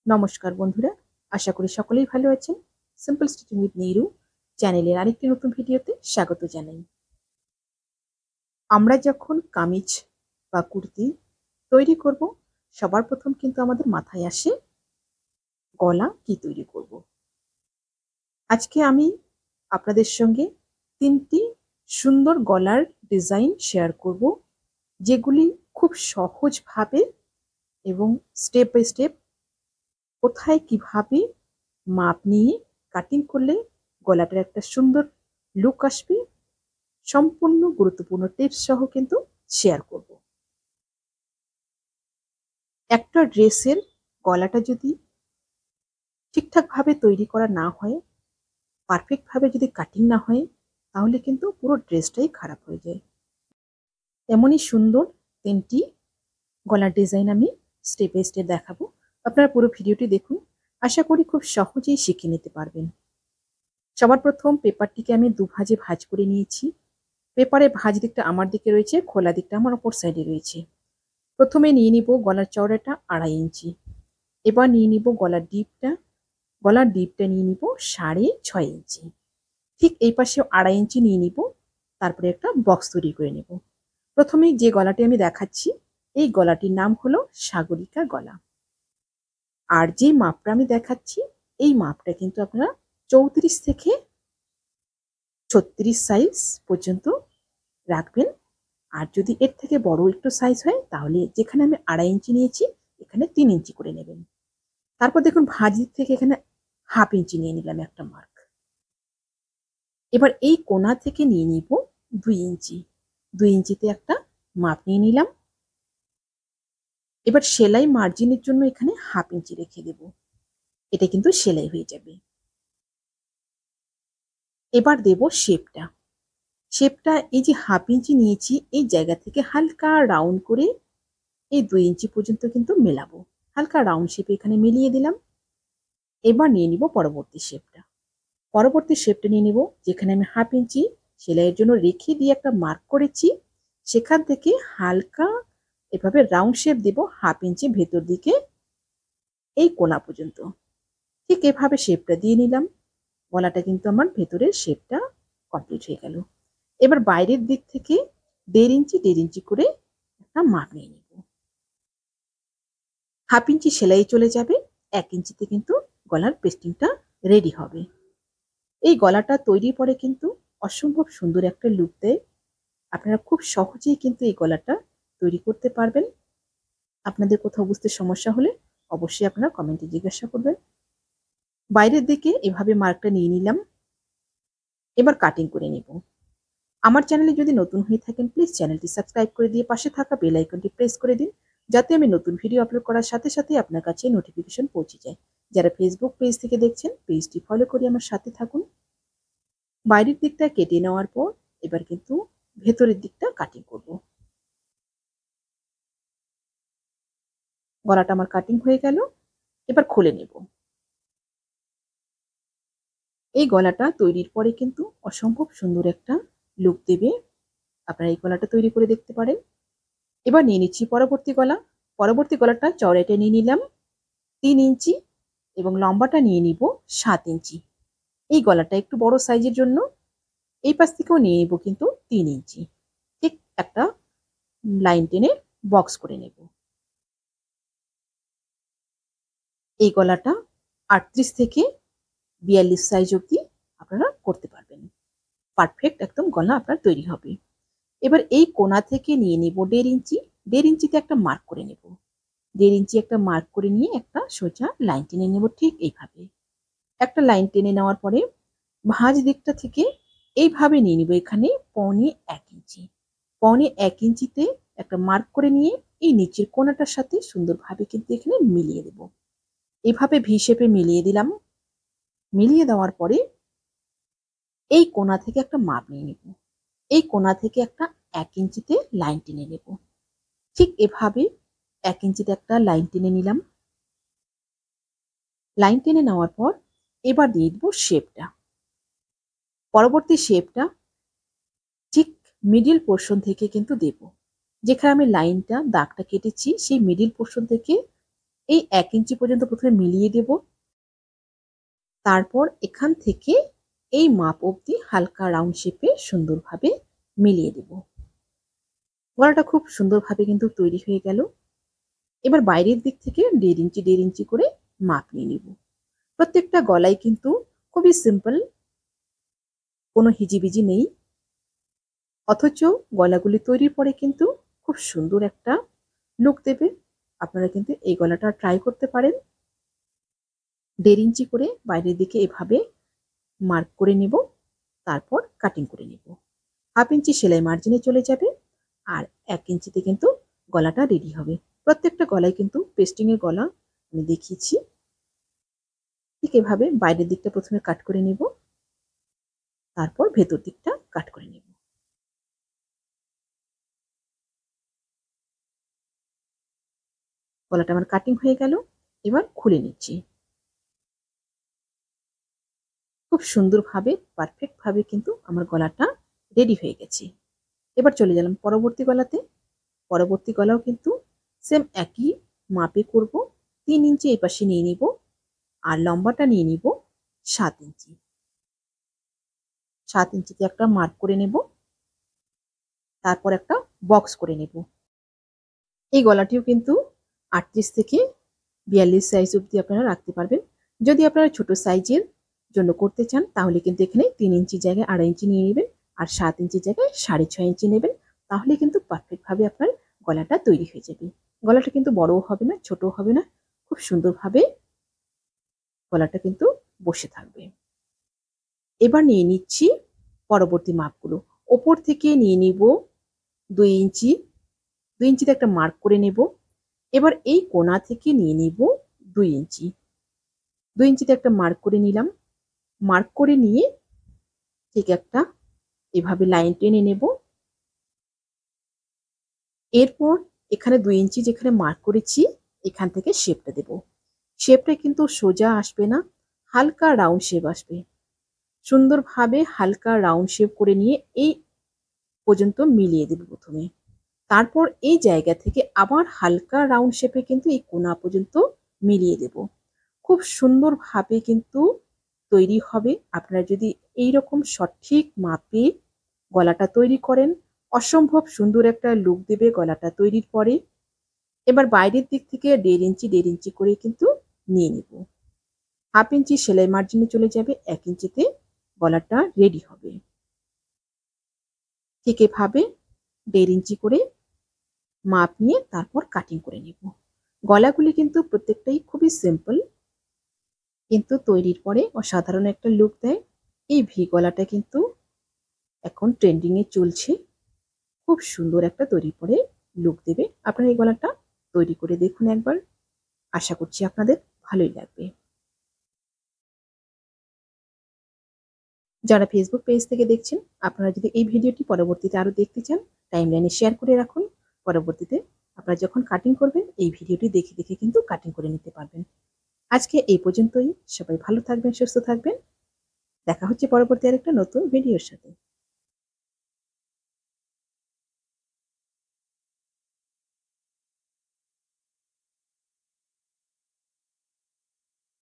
নমস্কার বন্ধুরা, আশা করি সকলেই ভালো আছেন। সিম্পল স্টিচিং উইথ নিরু চ্যানেলের আরেকটি নতুন ভিডিওতে স্বাগত জানাই। আমরা যখন কামিজ বা কুর্তি তৈরি করব, সবার প্রথম কিন্তু আমাদের মাথায় আসে গলা কি তৈরি করব। আজকে আমি আপনাদের সঙ্গে 3টি সুন্দর গলার ডিজাইন শেয়ার করব, যেগুলি খুব সহজভাবে এবং স্টেপ বাই স্টেপ কোথায় কিভাবে মাপ নিয়ে কাটিং করলে গলাটার একটা সুন্দর লুক আসবে, সম্পূর্ণ গুরুত্বপূর্ণ টিপস সহ কিন্তু শেয়ার করব। একটা ড্রেসের গলাটা যদি ঠিকঠাকভাবে তৈরি করা না হয়, পারফেক্টভাবে যদি কাটিং না হয়, তাহলে কিন্তু পুরো ড্রেসটাই খারাপ হয়ে যায়। তেমনই সুন্দর 3টি গলার ডিজাইন আমি স্টেপ বাই স্টেপ দেখাবো। আপনারা পুরো ভিডিওটি দেখুন, আশা করি খুব সহজেই শিখে নিতে পারবেন। সবার প্রথম পেপারটিকে আমি দুভাজে ভাঁজ করে নিয়েছি। পেপারে ভাঁজ দিকটা আমার দিকে রয়েছে, খোলা দিকটা আমার অপর সাইডে রয়েছে। প্রথমে নিয়ে নিব গলার চওড়াটা 2.5 ইঞ্চি। এবার নিয়ে নিব গলার ডিপটা নিয়ে নিব 6.5 ইঞ্চি। ঠিক এই পাশে 2.5 ইঞ্চি নিয়ে নিব, তারপরে একটা বক্স তৈরি করে নেব। প্রথমে যে গলাটি আমি দেখাচ্ছি, এই গলাটির নাম হলো সাগরিকা গলা। আর যে মাপটা আমি দেখাচ্ছি, এই মাপটা কিন্তু আপনারা 34 থেকে 36 সাইজ পর্যন্ত রাখবেন। আর যদি এর থেকে বড় একটু সাইজ হয়, তাহলে যেখানে আমি 2.5 ইঞ্চি নিয়েছি, এখানে 3 ইঞ্চি করে নেবেন। তারপর দেখুন ভাঁজ দিক থেকে এখানে 1/2 ইঞ্চি নিয়ে নিলাম একটা মার্ক। এবার এই কোণা থেকে নিয়ে নিব 2 ইঞ্চি। 2 ইঞ্চিতে একটা মাপ নিয়ে নিলাম। এবার সেলাই মার্জিনের জন্য এখানে 1/2 ইঞ্চি রেখে দেব। এটা কিন্তু সেলাই হয়ে যাবে। এবার দেব শেপটা। এই যে 1/2 ইঞ্চি নিয়েছি, এই জায়গা থেকে হালকা রাউন্ড করে এই 2 ইঞ্চি পর্যন্ত কিন্তু মেলাবো। হালকা রাউন্ড শেপে এখানে মিলিয়ে দিলাম। এবার নিয়ে নিব পরবর্তী শেপটা নিয়ে নিব, যেখানে আমি 1/2 ইঞ্চি সেলাইয়ের জন্য রেখে দিয়ে একটা মার্ক করেছি, সেখান থেকে হালকা এভাবে রাউন্ড শেপ দেব 1/2 ইঞ্চি ভেতর দিকে এই কোণা পর্যন্ত। ঠিক এভাবে শেপটা দিয়ে নিলাম। গলাটা কিন্তু আমার ভেতরের শেপটা কমপ্লিট হয়ে গেল। এবার বাইরের দিক থেকে 1.5 ইঞ্চি করে একটা মাপ নিয়ে নিব। 1/2 ইঞ্চি সেলাই চলে যাবে, 1 ইঞ্চিতে কিন্তু গলার পেস্টিংটা রেডি হবে। এই গলাটা তৈরির পরে কিন্তু অসম্ভব সুন্দর একটা লুক দেয়। আপনারা খুব সহজেই কিন্তু এই গলাটা তৈরি করতে পারবেন। আপনাদের কোথাও বুঝতে সমস্যা হলে অবশ্যই আপনারা কমেন্টে জিজ্ঞাসা করবেন। বাইরের দিকে এভাবে মার্কটা নিয়ে নিলাম। এবার কাটিং করে নেব। আমার চ্যানেলে যদি নতুন হয়ে থাকেন, প্লিজ চ্যানেলটি সাবস্ক্রাইব করে দিয়ে পাশে থাকা বেল আইকনটি প্রেস করে দিন, যাতে আমি নতুন ভিডিও আপলোড করার সাথে সাথে আপনার কাছে নোটিফিকেশন পৌঁছে যায়। যারা ফেসবুক পেজ থেকে দেখছেন, পেজটি ফলো করে আমার সাথে থাকুন। বাইরের দিকটা কেটে নেওয়ার পর এবার কিন্তু ভেতরের দিকটা কাটিং করব। গলাটা আমার কাটিং হয়ে গেল, এবার খুলে নেব। এই গলাটা তৈরির পরে কিন্তু অসম্ভব সুন্দর একটা লুক দেবে। আপনারা এই গলাটা তৈরি করে দেখতে পারেন। এবার নিয়ে নিচ্ছি পরবর্তী গলাটা চওড়াটা নিয়ে নিলাম 3 ইঞ্চি এবং লম্বাটা নিয়ে নিব 7 ইঞ্চি। এই গলাটা একটু বড় সাইজের জন্য এই পাশ থেকেও নিয়ে নিব কিন্তু 3 ইঞ্চি। ঠিক একটা লাইন টেনে বক্স করে নেব। এই গলাটা 38 থেকে 42 সাইজ অবধি আপনারা করতে পারবেন। পারফেক্ট একদম গলা আপনার তৈরি হবে। এবার এই কোণা থেকে নিয়ে নেব 1.5 ইঞ্চি। 1.5 ইঞ্চিতে একটা মার্ক করে নেব। 1.5 ইঞ্চি একটা মার্ক করে নিয়ে একটা সোজা লাইন টেনে নেব। ঠিক এইভাবে একটা লাইন টেনে নেওয়ার পরে ভাঁজ দিকটা থেকে এইভাবে নিয়ে নিব এখানে 1.25 ইঞ্চি। 1.25 ইঞ্চিতে একটা মার্ক করে নিয়ে এই নিচের কোণাটার সাথে সুন্দরভাবে কিন্তু এখানে মিলিয়ে দেব। এভাবে ভি শেপে মিলিয়ে দিলাম। মিলিয়ে দেওয়ার পরে এই কোণা থেকে একটা মাপ নিয়ে নেব। এই কোণা থেকে একটা 1 ইঞ্চিতে লাইন টেনে নেব। ঠিক এভাবে 1 ইঞ্চিতে একটা লাইন টেনে নিলাম। লাইন টেনে নেওয়ার পর এবার দিয়ে দেব শেপটা। পরবর্তী শেপটা ঠিক মিডিল পোর্শন থেকে কিন্তু দেব। যেখানে আমি দাগটা কেটেছি, সেই মিডিল পোর্শন থেকে এই 1 ইঞ্চি পর্যন্ত প্রথমে মিলিয়ে দেব। তারপর এখান থেকে এই মাপ অবধি হালকা রাউন্ড শেপে সুন্দরভাবে মিলিয়ে দেব। গলাটা খুব সুন্দরভাবে কিন্তু তৈরি হয়ে গেল। এবার বাইরের দিক থেকে 1.5 ইঞ্চি করে মাপ নিয়ে নেব। প্রত্যেকটা গলাই কিন্তু খুবই সিম্পল, কোনো হিজিবিজি নেই, অথচ গলাগুলি তৈরির পরে কিন্তু খুব সুন্দর একটা লুক দেবে। আপনারা কিন্তু এই গলাটা ট্রাই করতে পারেন। 1.5 ইঞ্চি করে বাইরের দিকে এভাবে মার্ক করে নেব, তারপর কাটিং করে নেব। 1/2 ইঞ্চি সেলাই মার্জিনে চলে যাবে আর 1 ইঞ্চিতে কিন্তু গলাটা রেডি হবে। প্রত্যেকটা গলায় কিন্তু পেস্টিং এর গলা আমি দেখিয়েছি। ঠিক এভাবে বাইরের দিকটা প্রথমে কাট করে নেব, তারপর ভেতর দিকটা কাট করে নেব। গলাটা আমার কাটিং হয়ে গেল, এবার খুলে নিচ্ছি। খুব সুন্দরভাবে পারফেক্ট ভাবে কিন্তু আমার গলাটা রেডি হয়ে গেছে। এবার চলে গেলাম পরবর্তী গলাতে। পরবর্তী গলাও কিন্তু সেম একই মাপে করব। 3 ইঞ্চি এই পাশে নিয়ে নিব আর লম্বাটা নিয়ে নিব 7 ইঞ্চি। 7 ইঞ্চিতে একটা মার্ক করে নেব, তারপর একটা বক্স করে নেব। এই গলাটিও কিন্তু 38 থেকে 42 সাইজ অবধি আপনারা রাখতে পারবেন। যদি আপনারা ছোট সাইজের জন্য করতে চান তাহলে কিন্তু এখানে 3 ইঞ্চি জায়গায় 2.5 ইঞ্চি নিয়ে নেবেন আর 7 ইঞ্চি জায়গায় 6.5 ইঞ্চি নেবেন। তাহলে কিন্তু পারফেক্ট ভাবে আপনার গলাটা তৈরি হয়ে যাবে। গলাটা কিন্তু বড়ও হবে না, ছোটও হবে না, খুব সুন্দরভাবে গলাটা কিন্তু বসে থাকবে। এবার নিয়ে নিচ্ছি পরবর্তী মাপগুলো। ওপর থেকে নিয়ে নিব 2 ইঞ্চি। 2 ইঞ্চিতে একটা মার্ক করে নেব। এবার এই কোণা থেকে নিয়ে নিব 2 ইঞ্চি। 2 ইঞ্চিতে একটা মার্ক করে নিলাম। মার্ক করে নিয়ে ঠিক একটা এভাবে লাইন টেনে নেব। এরপর এখানে 2 ইঞ্চি যেখানে মার্ক করেছি এখান থেকে শেপটা দেব। শেপটা কিন্তু সোজা আসবে না, হালকা রাউন্ড শেপ আসবে। সুন্দরভাবে হালকা রাউন্ড শেপ করে নিয়ে এই পর্যন্ত মিলিয়ে দেব প্রথমে। তারপর এই জায়গা থেকে আবার হালকা রাউন্ড শেপে কিন্তু এই কোণা পর্যন্ত মিলিয়ে দেব। খুব সুন্দরভাবে কিন্তু তৈরি হবে। আপনারা যদি এইরকম সঠিক মাপে গলাটা তৈরি করেন, অসম্ভব সুন্দর একটা লুক দেবে গলাটা তৈরির পরে। এবার বাইরের দিক থেকে 1.5 ইঞ্চি করে কিন্তু নিয়ে নেব। 1/2 ইঞ্চি সেলাই মার্জিনে চলে যাবে, 1 ইঞ্চিতে গলাটা রেডি হবে। ঠিক এভাবে 1.5 ইঞ্চি করে মাপ নিয়ে তারপর কাটিং করে নেব। গলাগুলি কিন্তু প্রত্যেকটাই খুবই সিম্পল, কিন্তু তৈরির পরে অসাধারণ একটা লুক দেয়। এই ভি গলাটা কিন্তু এখন ট্রেন্ডিং এ চলছে। খুব সুন্দর একটা তৈরির পরে লুক দেবে। আপনারা এই গলাটা তৈরি করে দেখুন একবার। আশা করছি আপনাদের ভালোই লাগবে। যারা ফেসবুক পেজ থেকে দেখছেন, আপনারা যদি এই ভিডিওটি পরবর্তীতে আরো দেখতে চান, টাইমলাইনে শেয়ার করে রাখুন। পরবর্তীতে আপনারা যখন কাটিং করবেন এই ভিডিওটি দেখে দেখে কিন্তু কাটিং করে নিতে পারবেন। আজকে এই পর্যন্তই। সবাই ভালো থাকবেন, সুস্থ থাকবেন। দেখা হচ্ছে পরবর্তী আরেকটা নতুন ভিডিওর সাথে।